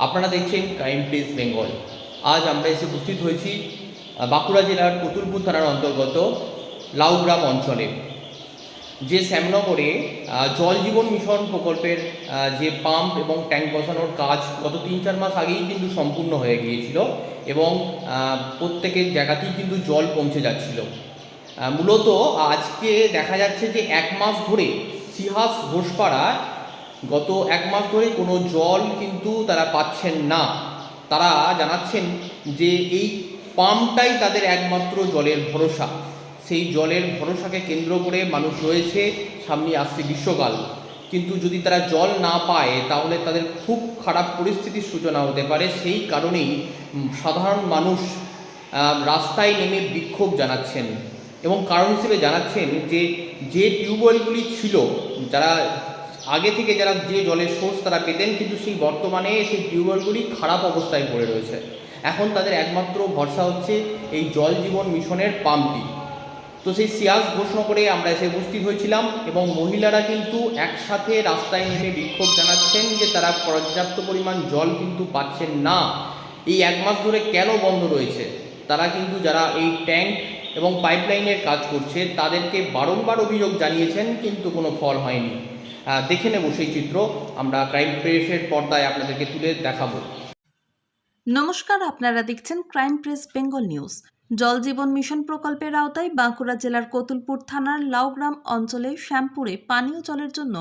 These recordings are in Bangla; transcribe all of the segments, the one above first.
আপনারা দেখছেন ক্রাইম প্রেস বেঙ্গল। আজ আমরা এসে উপস্থিত হয়েছি বাঁকুড়া জেলার কতুলপুর থানার অন্তর্গত লাউগ্রাম অঞ্চলে, যে শ্যামনগরে জল জীবন মিশন প্রকল্পের যে পাম্প এবং ট্যাঙ্ক বসানোর কাজ গত ৩-৪ মাস আগেই কিন্তু সম্পূর্ণ হয়ে গিয়েছিল এবং প্রত্যেকের জায়গাতেই কিন্তু জল পৌঁছে যাচ্ছিল। মূলত আজকে দেখা যাচ্ছে যে 1 মাস ধরে সিহাস ঘোষপাড়া গত 1 মাস ধরে কোনো জল কিন্তু তারা পাচ্ছেন না। তারা জানাচ্ছেন যে এই পাম্পটাই তাদের একমাত্র জলের ভরসা। সেই জলের ভরসাকে কেন্দ্র করে মানুষ রয়েছে। সামনে আসছে গ্রীষ্মকাল, কিন্তু যদি তারা জল না পায় তাহলে তাদের খুব খারাপ পরিস্থিতির সূচনা হতে পারে। সেই কারণেই সাধারণ মানুষ রাস্তায় নেমে বিক্ষোভ জানাচ্ছেন এবং কারণ হিসেবে জানাচ্ছেন যে টিউবওয়েলগুলি ছিল, যারা আগে থেকে যারা যে জলের সোর্স তারা পেতেন, কিন্তু সেই বর্তমানে সেই টিউবওয়েলগুলি খারাপ অবস্থায় পড়ে রয়েছে। এখন তাদের একমাত্র ভরসা হচ্ছে এই জল জীবন মিশনের পাম্পটি। তো সেই সিয়াস ঘোষণা করে আমরা এসে উপস্থিত হয়েছিলাম এবং মহিলারা কিন্তু একসাথে রাস্তায় নেমে বিক্ষোভ জানাচ্ছেন যে তারা পর্যাপ্ত পরিমাণ জল কিন্তু পাচ্ছেন না। এই 1 মাস ধরে কেন বন্ধ রয়েছে? তারা কিন্তু যারা এই ট্যাঙ্ক এবং পাইপলাইনের কাজ করছে তাদেরকে বারংবার অভিযোগ জানিয়েছেন, কিন্তু কোনো ফল হয়নি। দেখে নেব সেই চিত্র, আমরা ক্রাইম প্রেসের পর্দায় আপনাদেরকে তুলে দেখাবো। নমস্কার, আপনারা দেখছেন ক্রাইম প্রেস বেঙ্গল নিউজ। জল জীবন মিশন প্রকল্পের আওতায় বাঁকুড়া জেলার কতুলপুর থানার লাউগ্রাম অঞ্চলে শ্যামপুরে পানীয় জলের জন্য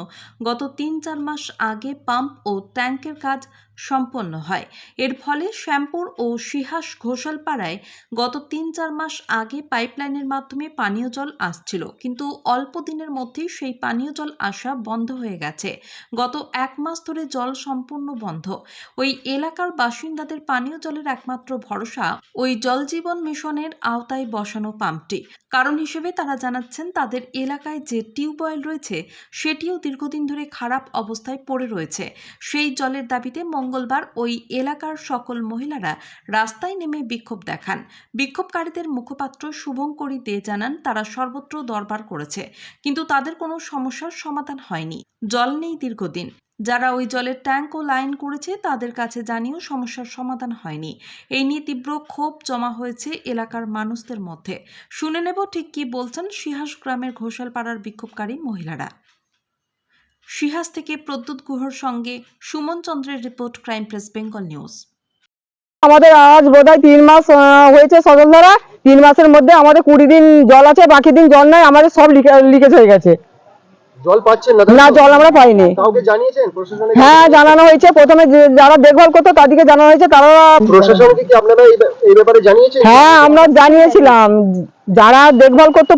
গত ৩-৪ মাস আগে পাম্প ও ট্যাঙ্কের কাজ সম্পন্ন হয়। এর ফলে শ্যামপুর ও সিহাস ঘোষালপাড়ায় গত ৩-৪ মাস আগে পাইপলাইনের মাধ্যমে পানীয় জল আসছিল, কিন্তু অল্প দিনের মধ্যেই সেই পানীয় জল আসা বন্ধ হয়ে গেছে। গত 1 মাস ধরে জল সম্পূর্ণ বন্ধ। ওই এলাকার বাসিন্দাদের পানীয় জলের একমাত্র ভরসা ওই জল জীবন মিশনের আওতায় বসানো পাম্পটি। কারণ হিসেবে তারা জানাচ্ছেন তাদের এলাকায় যে টিউবওয়েল রয়েছে সেটিও দীর্ঘদিন ধরে খারাপ অবস্থায় পড়ে রয়েছে। সেই জলের দাবিতে মঙ্গলবার ওই এলাকার সকল মহিলারা রাস্তায় নেমে বিক্ষোভ দেখান। বিক্ষোভকারীদের মুখপাত্র শুভঙ্করী দে জানান তারা সর্বত্র দরবার করেছে, কিন্তু তাদের কোনো সমস্যার সমাধান হয়নি। জল নেই দীর্ঘদিন। যারা ওই জলের ট্যাঙ্ক ও লাইন করেছে তাদের কাছে জানিয়েও সমস্যার সমাধান হয়নি। এই নিয়ে তীব্র ক্ষোভ জমা হয়েছে এলাকার মানুষদের মধ্যে। শুনে নেব ঠিক কি বলছেন সিহাস গ্রামের ঘোষালপাড়ার বিক্ষোভকারী মহিলারা। সিহাস থেকে প্রদ্যুৎ গুহর সঙ্গে সুমন চন্দ্রের report, crime press Bengal news. আমাদের আজ বোধহয় 3 মাস হয়েছে সজল ধারা। 3 মাসের মধ্যে আমাদের 20 দিন জল আছে, বাকি দিন জল নাই। আমাদের সব লিকেজ হয়ে গেছে। জল পাচ্ছেন না? না, জল আমরা পাইনি। কাউকে জানিয়েছেন প্রশাসনে? হ্যাঁ, জানানো হয়েছে। প্রথমে যারা দেখভাল করতো তাদেরকে জানানো হয়েছে। তারা প্রশাসনকে কি আপনারা এই ব্যাপারে জানিয়েছেন? হ্যাঁ, আমরা জানিয়েছিলাম। যারা দেখভাল করতো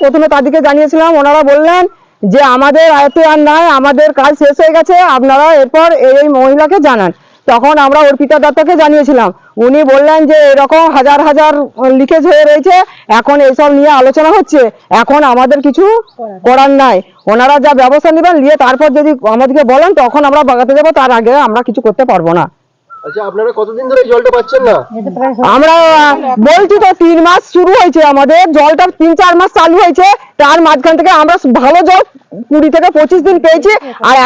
প্রথমে তাদেরকে জানিয়েছিলাম। ওনারা বললেন যে আমাদের আয়ত্তে আর নাই, আমাদের কাজ শেষ হয়ে গেছে, আপনারা এরপর এই মহিলাকে জানান। তখন আমরা অর্পিতা দত্তকে জানিয়েছিলাম। উনি বললেন যে এরকম হাজার হাজার লিকেজ হয়ে রয়েছে, এখন এইসব নিয়ে আলোচনা হচ্ছে, এখন আমাদের কিছু করার নাই। ওনারা যা ব্যবস্থা নেবেন নিয়ে তারপর যদি আমাদেরকে বলেন তখন আমরা বাগাতে যাবো, তার আগে আমরা কিছু করতে পারবো না। আচ্ছা, আপনারা কতদিন ধরে জলটা পাচ্ছেন না? আমরা বলছি তো 3 মাস শুরু হয়েছে, আমাদের জলটা 3-4 মাস চালু হয়েছে। তার মাঝখান থেকে আমরা ভালো জল 20 থেকে 25 দিন পেয়েছি, আর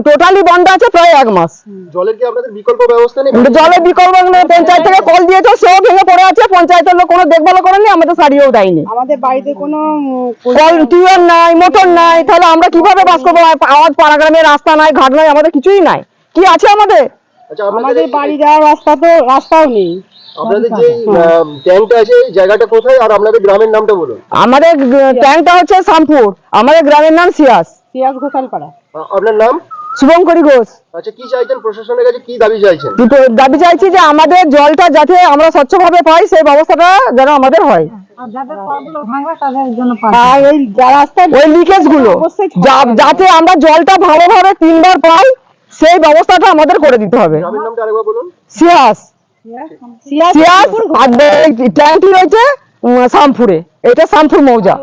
টোটালি বন্ধ আছে প্রায় 1 মাস। জলের কি আপনাদের বিকল্প ব্যবস্থা নেই? জলের বিকল্প পঞ্চায়েত থেকে কল দিয়েছে, সেও ভেঙে পড়ে আছে। পঞ্চায়েতের লোক কোনো দেখভাল করেনি, আমাদের সারিয়েও দেয়নি। আমাদের বাড়িতে কোনো কল, টিউবওয়েল নাই, মোটর নাই, তাহলে আমরা কিভাবে বাস করবো? আমার পাড়া গ্রামে রাস্তা নাই, ঘাট নাই, আমাদের কিছুই নাই। কি আছে আমাদের? আচ্ছা, আমাদের বাড়ি যাওয়ার রাস্তাও নেই। আপনাদের যে ট্যাঙ্কটা আছে এই জায়গাটা কোথায়, আর আপনাদের গ্রামের নামটা বলুন। আমাদের ট্যাঙ্কটা হচ্ছে শ্যামপুর, আমাদের গ্রামের নাম সিয়াস ঘোষালপাড়া। আপনার নাম? শুভঙ্করী ঘোষ। আচ্ছা, কি চাইছেন প্রশাসনের কাছে? কি দাবি চাইছেন? দাবি চাইছি যে আমাদের জলটা যাতে আমরা স্বচ্ছভাবে পাই, সেই ব্যবস্থাটা যেন আমাদের হয়। আর ওই লিকেজ গুলো যাতে আমরা জলটা ভালোভাবে 3 বার পাই, সেই ব্যবস্থাটা আমাদের করে দিতে হবে। গ্রামের নামটা আরেকবার বলুন। সিয়াস। আর ট্যাঙ্কটি রয়েছে শ্যামপুরে, এটা শ্যামপুর মৌজা।